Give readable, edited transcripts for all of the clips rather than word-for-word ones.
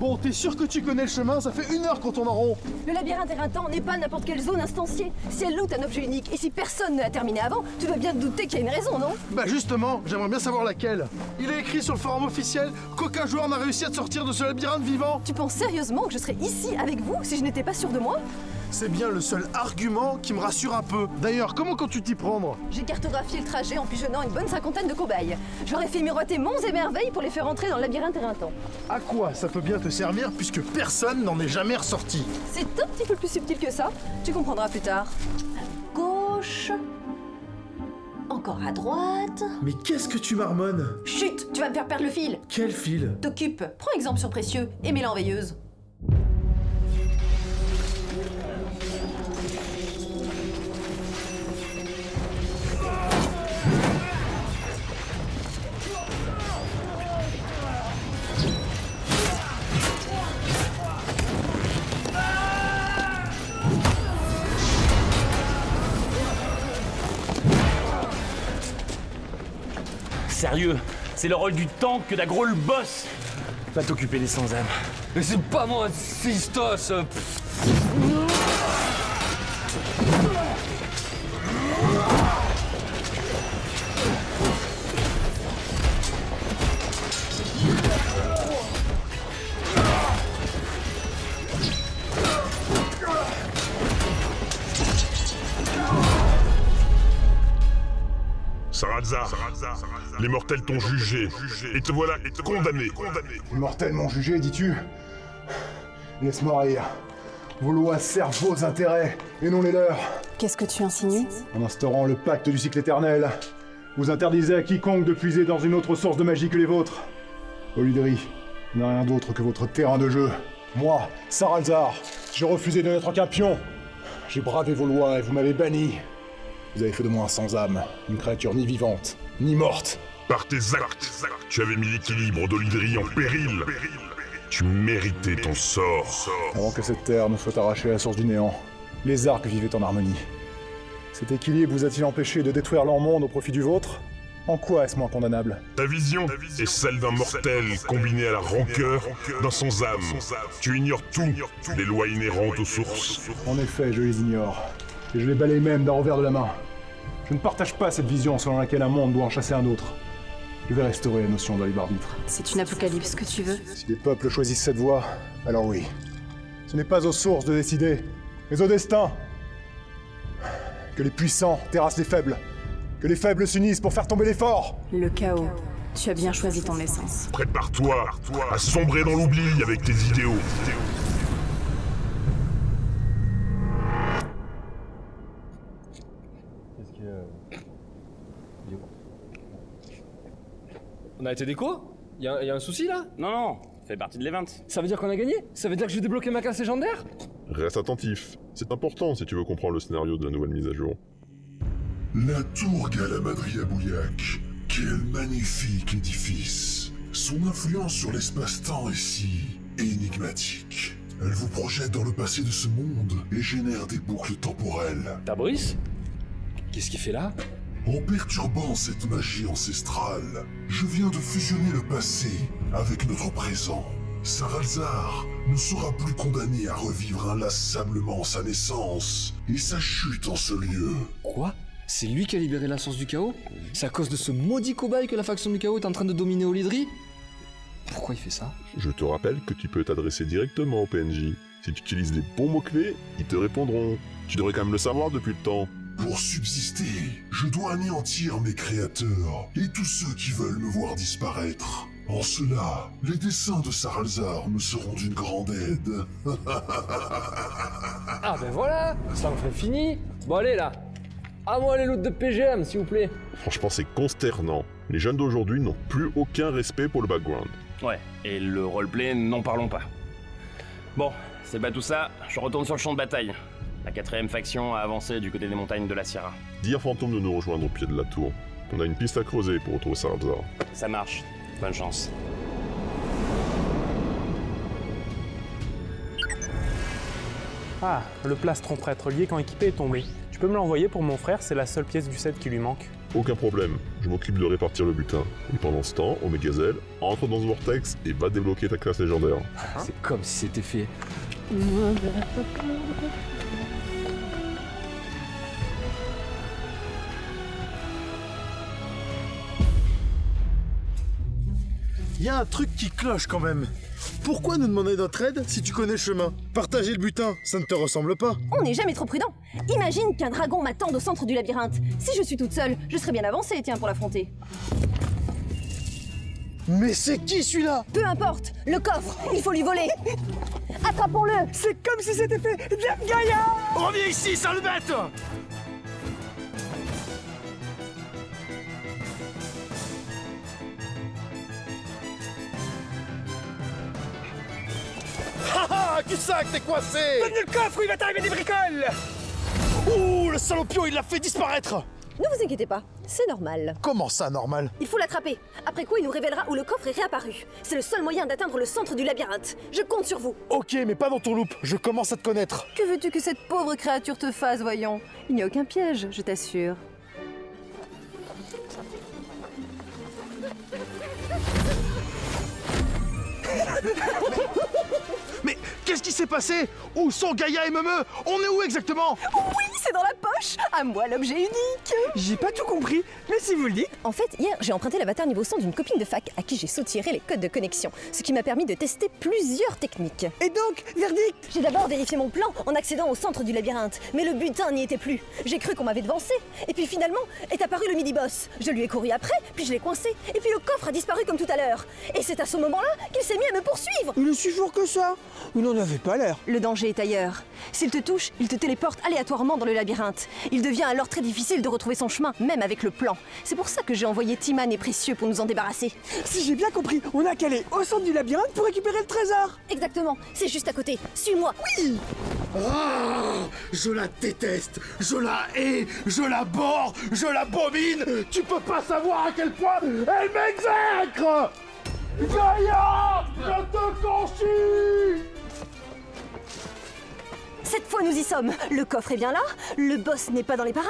Bon, t'es sûr que tu connais le chemin? Ça fait 1 heure qu'on tourne en rond. Le labyrinthe éreintant n'est pas n'importe quelle zone instanciée. Si elle loot un objet unique et si personne ne l'a terminé avant, tu dois bien te douter qu'il y a une raison, non? Bah justement, j'aimerais bien savoir laquelle. Il est écrit sur le forum officiel qu'aucun joueur n'a réussi à sortir de ce labyrinthe vivant. Tu penses sérieusement que je serais ici avec vous si je n'étais pas sûre de moi? C'est bien le seul argument qui me rassure un peu. D'ailleurs, comment comptes-tu t'y prendre? J'ai cartographié le trajet en pigeonnant une bonne 50aine de cobayes. J'aurais fait miroiter monts et merveilles pour les faire entrer dans le labyrinthe éreintant. À quoi ça peut bien te servir puisque personne n'en est jamais ressorti? C'est un petit peu plus subtil que ça. Tu comprendras plus tard. À gauche. Encore à droite. Mais qu'est-ce que tu marmonnes? Chut, tu vas me faire perdre le fil. Quel fil? T'occupe. Prends exemple sur Précieux et mets-la en veilleuse. Sérieux, c'est le rôle du tank que d'aggro le boss. Va t'occuper des sans-âmes. Mais c'est pas moi, Sistos. Saralzar, les mortels t'ont jugé, et te voilà condamné. Les mortels m'ont jugé, dis-tu? Laisse-moi rire. Vos lois servent vos intérêts, et non les leurs. Qu'est-ce que tu insinues? En instaurant le pacte du cycle éternel, vous interdisez à quiconque de puiser dans une autre source de magie que les vôtres. Oludri n'a rien d'autre que votre terrain de jeu. Moi, Saralzar, j'ai refusé de n'être qu'un pion. J'ai bravé vos lois et vous m'avez banni. Vous avez fait de moi un sans-âme, une créature ni vivante, ni morte. Par tes actes, tu avais mis l'équilibre d'Olydri en péril. Tu méritais ton sort. Avant que cette terre ne soit arrachée à la source du néant, les arcs vivaient en harmonie. Cet équilibre vous a-t-il empêché de détruire leur monde au profit du vôtre? En quoi est-ce moins condamnable? Ta vision est celle d'un mortel combinée à la rancœur d'un sans-âme. Tu ignores tout, les lois inhérentes aux sources. En effet, je les ignore. Et je les balaye même d'un revers de la main. Je ne partage pas cette vision selon laquelle un monde doit en chasser un autre. Je vais restaurer la notion de libre arbitre. C'est une apocalypse que tu veux? Si les peuples choisissent cette voie, alors oui. Ce n'est pas aux sources de décider, mais au destin. Que les puissants terrassent les faibles. Que les faibles s'unissent pour faire tomber les forts. Le chaos. Tu as bien choisi ton essence. Prépare-toi à sombrer dans l'oubli avec tes idéaux. On a été déco? Y a un souci là? Non, ça fait partie de l'event. Ça veut dire qu'on a gagné? Ça veut dire que j'ai débloqué ma casse légendaire? Reste attentif, c'est important si tu veux comprendre le scénario de la nouvelle mise à jour. La tour Galamadria Bouillac, quel magnifique édifice. Son influence sur l'espace-temps est si énigmatique. Elle vous projette dans le passé de ce monde et génère des boucles temporelles. T'as Brice? Qu'est-ce qu'il fait là? En perturbant cette magie ancestrale, je viens de fusionner le passé avec notre présent. Saralzar ne sera plus condamné à revivre inlassablement sa naissance et sa chute en ce lieu. Quoi? C'est lui qui a libéré la source du chaos? C'est à cause de ce maudit cobaye que la faction du chaos est en train de dominer Olydri? Pourquoi il fait ça? Je te rappelle que tu peux t'adresser directement au PNJ. Si tu utilises les bons mots-clés, ils te répondront. Tu devrais quand même le savoir depuis le temps. Pour subsister, je dois anéantir mes créateurs et tous ceux qui veulent me voir disparaître. En cela, les dessins de Saralzar me seront d'une grande aide. Ah ben voilà, ça en fait fini. Bon allez là, à moi les loots de PGM s'il vous plaît. Franchement, c'est consternant. Les jeunes d'aujourd'hui n'ont plus aucun respect pour le background. Ouais, et le roleplay, n'en parlons pas. Bon, c'est pas tout ça, je retourne sur le champ de bataille. La 4ème faction a avancé du côté des montagnes de la Sierra. Dis à Fantôme de nous rejoindre au pied de la tour. On a une piste à creuser pour retrouver Saralzar. Ça marche, bonne chance. Ah, le plastron prêtre lié quand équipé est tombé. Tu peux me l'envoyer pour mon frère, c'est la seule pièce du set qui lui manque. Aucun problème, je m'occupe de répartir le butin. Et pendant ce temps, Omegazelle entre dans ce vortex et va débloquer ta classe légendaire. C'est comme si c'était fait. Y a un truc qui cloche quand même. Pourquoi nous demander notre aide si tu connais le chemin? Partager le butin, ça ne te ressemble pas. On n'est jamais trop prudent. Imagine qu'un dragon m'attende au centre du labyrinthe. Si je suis toute seule, je serais bien avancée, tiens, pour l'affronter. Mais c'est qui celui-là? Peu importe, le coffre, il faut lui voler. Attrapons-le. C'est comme si c'était fait Dame Gaïa! Reviens ici, sale bête! Haha, cul-de-sac, t'es coincé! Donne-nous le coffre, il va t'arriver des bricoles! Ouh, le salopio, il l'a fait disparaître! Ne vous inquiétez pas, c'est normal. Comment ça, normal? Il faut l'attraper. Après quoi, il nous révélera où le coffre est réapparu. C'est le seul moyen d'atteindre le centre du labyrinthe. Je compte sur vous. Ok, mais pas dans ton loop, je commence à te connaître. Que veux-tu que cette pauvre créature te fasse, voyons? Il n'y a aucun piège, je t'assure. Mais qu'est-ce qui s'est passé? Où sont Gaïa et Memeux? On est où exactement? Oui, c'est dans la poche. À moi l'objet unique. J'ai pas tout compris, mais si vous le dites... En fait, hier, j'ai emprunté l'avatar niveau 100 d'une copine de fac à qui j'ai sautiré les codes de connexion, ce qui m'a permis de tester plusieurs techniques. Et donc, verdict? J'ai d'abord vérifié mon plan en accédant au centre du labyrinthe, mais le butin n'y était plus. J'ai cru qu'on m'avait devancé, et puis finalement est apparu le midi-boss. Je lui ai couru après, puis je l'ai coincé, et puis le coffre a disparu comme tout à l'heure. Et c'est à ce moment-là qu'il s'est mis à me poursuivre. Il est si fort que ça? Vous n'en avez pas l'air. Le danger est ailleurs. S'il te touche, il te téléporte aléatoirement dans le labyrinthe. Il devient alors très difficile de retrouver son chemin, même avec le plan. C'est pour ça que j'ai envoyé Timan et Précieux pour nous en débarrasser. Si j'ai bien compris, on a qu'à aller au centre du labyrinthe pour récupérer le trésor. Exactement, c'est juste à côté. Suis-moi. Oui. Ah, je la déteste, je la hais, je la bore, je l'abomine. Tu peux pas savoir à quel point elle m'exècre. Gaïa, je te conchis. Cette fois, nous y sommes. Le coffre est bien là, le boss n'est pas dans les parages.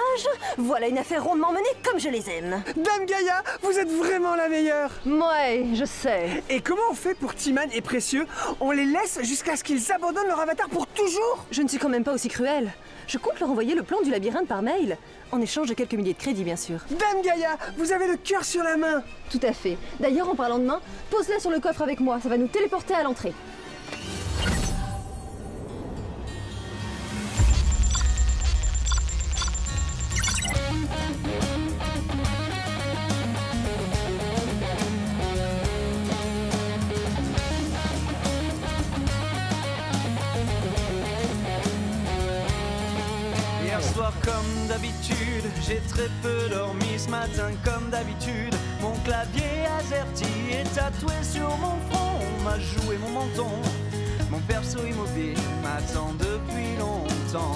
Voilà une affaire rondement menée comme je les aime. Dame Gaïa, vous êtes vraiment la meilleure. Ouais, je sais. Et comment on fait pour Timan et Précieux? On les laisse jusqu'à ce qu'ils abandonnent leur avatar pour toujours? Je ne suis quand même pas aussi cruelle. Je compte leur envoyer le plan du labyrinthe par mail, en échange de quelques milliers de crédits, bien sûr. Dame Gaïa, vous avez le cœur sur la main. Tout à fait. D'ailleurs, en parlant de main, pose-la sur le coffre avec moi, ça va nous téléporter à l'entrée. Hier soir comme d'habitude, j'ai très peu dormi ce matin comme d'habitude. Mon clavier AZERTY est tatoué sur mon front, on m'a joué mon menton. Mon perso immobile m'attend depuis longtemps.